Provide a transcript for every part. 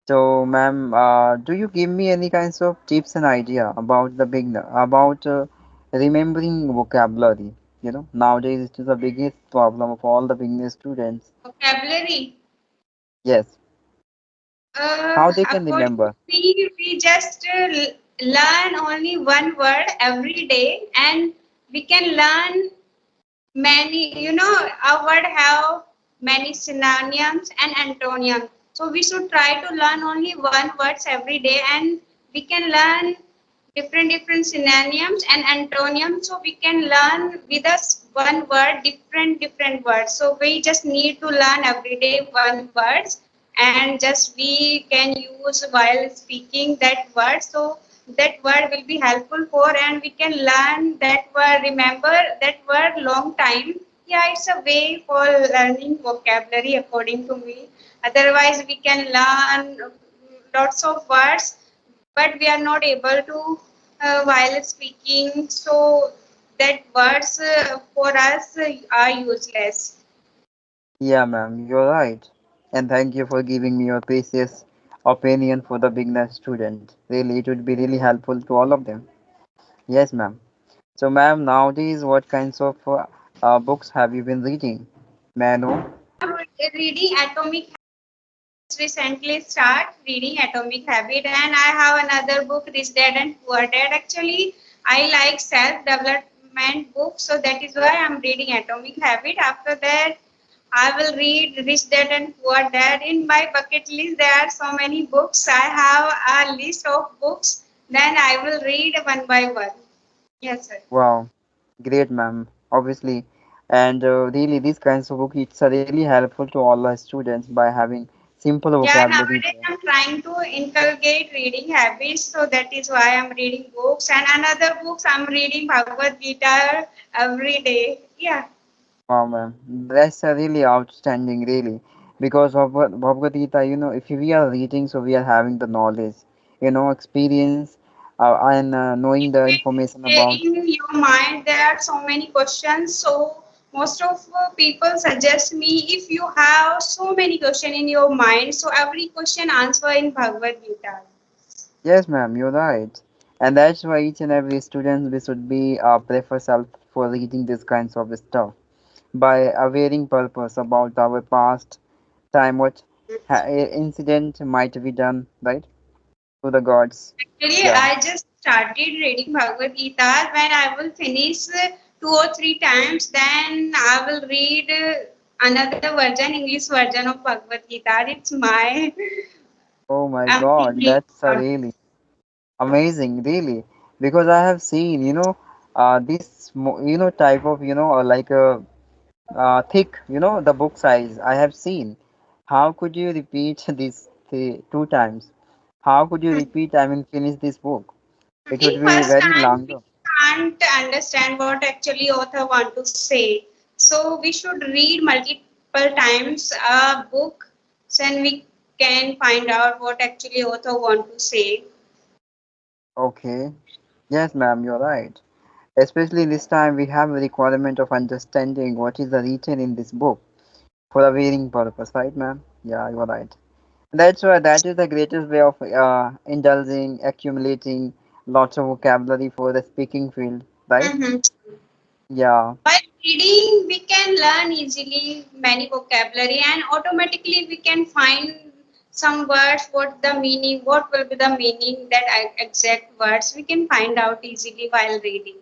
So, ma'am, do you give me any kinds of tips and idea about the beginner, about remembering vocabulary? Nowadays it is the biggest problem of all the beginner students. Vocabulary. Yes, how they can According to remember? me, we just learn only one word every day, and we can learn many. A word have many synonyms and antonyms. So we should try to learn only one words every day, and we can learn different synonyms and antonyms. So we can learn with us one word different words. So we just need to learn every day one words, and just we can use while speaking that word. So that word will be helpful for, and we can learn that word, remember that word long time. Yeah, it's a way for learning vocabulary according to me. Otherwise we can learn lots of words, but we are not able to while speaking. So that words for us are useless. Yeah, ma'am, you're right. And thank you for giving me your precious opinion for the beginner student. Really, it would be really helpful to all of them. Yes, ma'am. So, ma'am, nowadays, what kinds of books have you been reading? May I know? I'm reading Atomic Habits. Recently start reading Atomic Habit, and I have another book, Rich Dad and Poor Dad. Actually, I like self development books, so that is why I'm reading Atomic Habit. After that, I will read Rich Dad and Poor Dad. In my bucket list, there are so many books. I have a list of books. Then I will read one by one. Yes, sir. Wow, great, ma'am. Obviously, and really, these kinds of books it's really helpful to all the students by having simple Yeah, vocabulary nowadays there. I'm trying to inculcate reading habits, so that is why I'm reading books. And another books I'm reading Bhagavad Gita every day. Yeah. Wow, ma'am, that's really outstanding, really, because of what Bhagavad Gita, if we are reading, so we are having the knowledge, experience, and knowing the information about. In your mind there are so many questions, so most of people suggest me, if you have so many questions in your mind, so every question answer in Bhagavad Gita. Yes, ma'am, you're right. And that's why each and every student we should be prefer self for reading these kinds of stuff by awareing purpose about our past time, what incident might be done, right? To the gods. Actually, Yeah. I just started reading Bhagavad Gita. When I will finish 2 or 3 times, then I will read another version, English version of Bhagavad Gita. It's my Oh my I'm God, thinking that's a about. really amazing, really, because I have seen, this, type of, like a thick, the book size. I have seen. How could you repeat this 2 times? How could you repeat, I mean, finish this book? It would In be first very time we longer. can't understand what actually author want to say, so we should read multiple times a book, then we can find out what actually author want to say. Okay. Yes, ma'am, you're right. Especially this time, we have a requirement of understanding what is the written in this book for a reading purpose, right, ma'am? Yeah, you're right. That's why that is the greatest way of indulging, accumulating lots of vocabulary for the speaking field, right? Mhm. Yeah, By reading we can learn easily many vocabulary, and automatically we can find some words, what will be the meaning, that exact words we can find out easily while reading.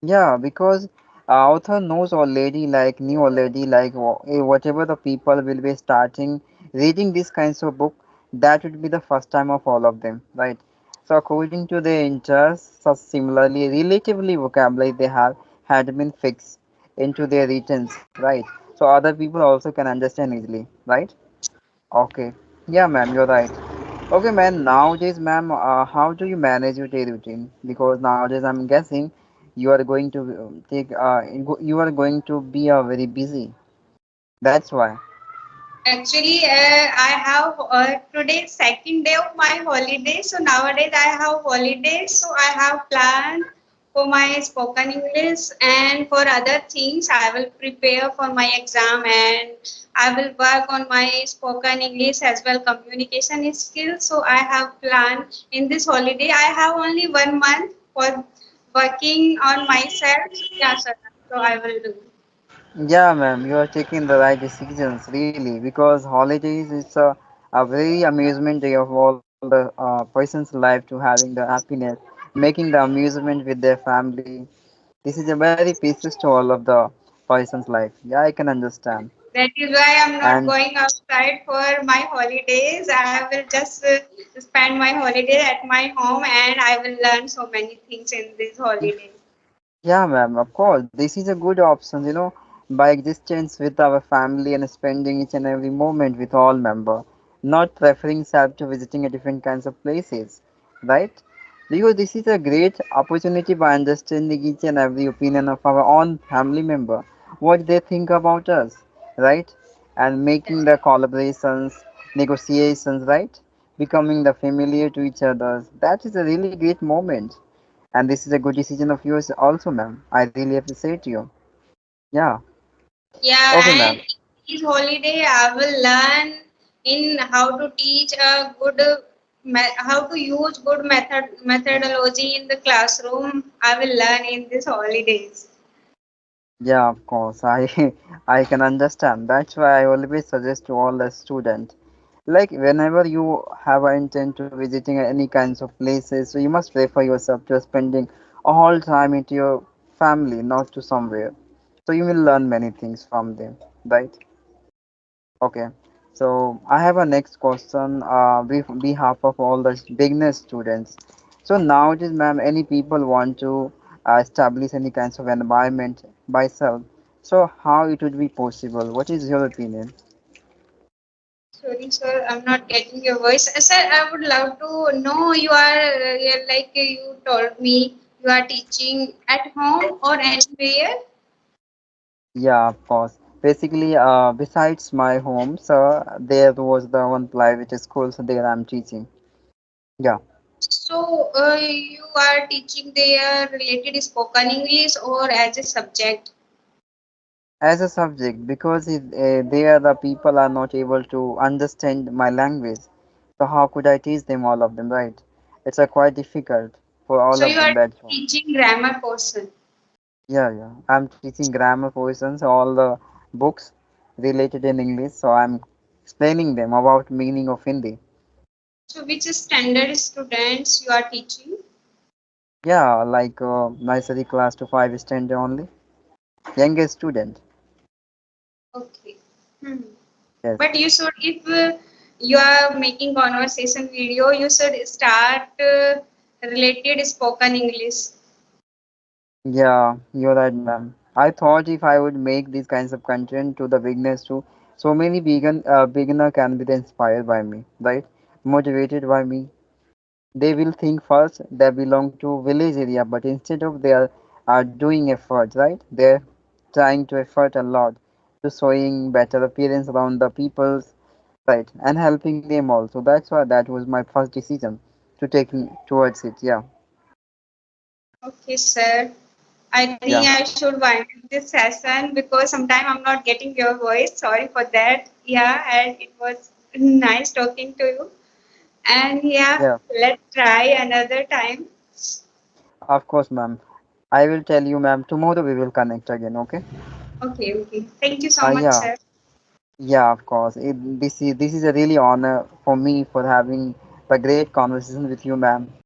yeah, because author knows already, like knew already, like whatever the people will be starting reading these kinds of book, that would be the first time of all of them, right? So according to their interests, so similarly, relatively vocabulary they have had been fixed into their writings, right? So other people also can understand easily, right? Okay. Yeah, ma'am, you're right. Okay, ma'am. Nowadays, ma'am, how do you manage your daily routine? Because nowadays, I'm guessing you are going to you are going to be very busy. That's why. Actually, I have today second day of my holiday. So nowadays I have holidays. So I have planned for my spoken English, and for other things I will prepare for my exam, and I will work on my spoken English as well communication skills. So I have planned in this holiday. I have only 1 month for working on myself. Yeah, sir. So I will do. Yeah, ma'am, you are taking the right decisions, really, because holidays is a very amusement day of all the person's life to having the happiness, making the amusement with their family. This is a very precious to all of the person's life. Yeah, I can understand. That is why I'm not And going outside for my holidays. I will just spend my holiday at my home, and I will learn so many things in this holiday. yeah, ma'am, of course, this is a good option, by existence with our family and spending each and every moment with all member, not preferring self to visiting a different kinds of places, right? Because this is a great opportunity by understanding each and every opinion of our own family member, what they think about us, right? And making the collaborations, negotiations, right? Becoming the familiar to each other. That is a really great moment. And this is a good decision of yours also, ma'am. I really appreciate you. Yeah. Yeah, Okay, and ma'am. this holiday I will learn in how to teach a good how to use good methodology in the classroom. I will learn in this holidays. Yeah, of course. I I can understand. That's why I always suggest to all the students, like whenever you have an intent to visiting any kinds of places, so you must refer yourself to spending a whole time with your family, not to somewhere. So you will learn many things from them, right? Okay, so I have a next question with behalf of all the beginner students. So nowadays, ma'am, any people want to establish any kinds of environment by self. So how it would be possible? What is your opinion? Sorry, sir, I'm not getting your voice. Sir, I would love to know you are like you told me you are teaching at home or anywhere. Yeah, of course. Basically, besides my home, so there was the one private school, so there I'm teaching. Yeah. So you are teaching their related spoken English or as a subject. As a subject, because there the people are not able to understand my language, so how could I teach them all of them, right? It's quite difficult for all So of you them. are That's why. teaching grammar portion. Yeah, yeah. I'm teaching grammar portions, all the books related in English, so I'm explaining them about meaning of Hindi. So which standard students you are teaching? Yeah, like nursery class to five standard only, youngest student. Okay. Hmm. Yes. But you should, if you are making conversation video, you should start related spoken English. Yeah, you're right, ma'am. I thought if I would make these kinds of content to the beginners too, so many beginner can be inspired by me, right? Motivated by me. They will think first they belong to village area, but instead of are doing effort, right? They're trying to effort a lot to showing better appearance around the people's, right, and helping them also. That's why that was my first decision to taking towards it. Yeah, Okay, sir. I think yeah, I should wind up this session because sometimes I'm not getting your voice. Sorry for that. Yeah, and it was nice talking to you. And yeah, yeah. let's try another time. Of course, ma'am. I will tell you, ma'am. Tomorrow we will connect again. Okay? Okay, okay. Thank you so much, Yeah, sir. yeah. Of course. This is a really honor for me for having a great conversation with you, ma'am.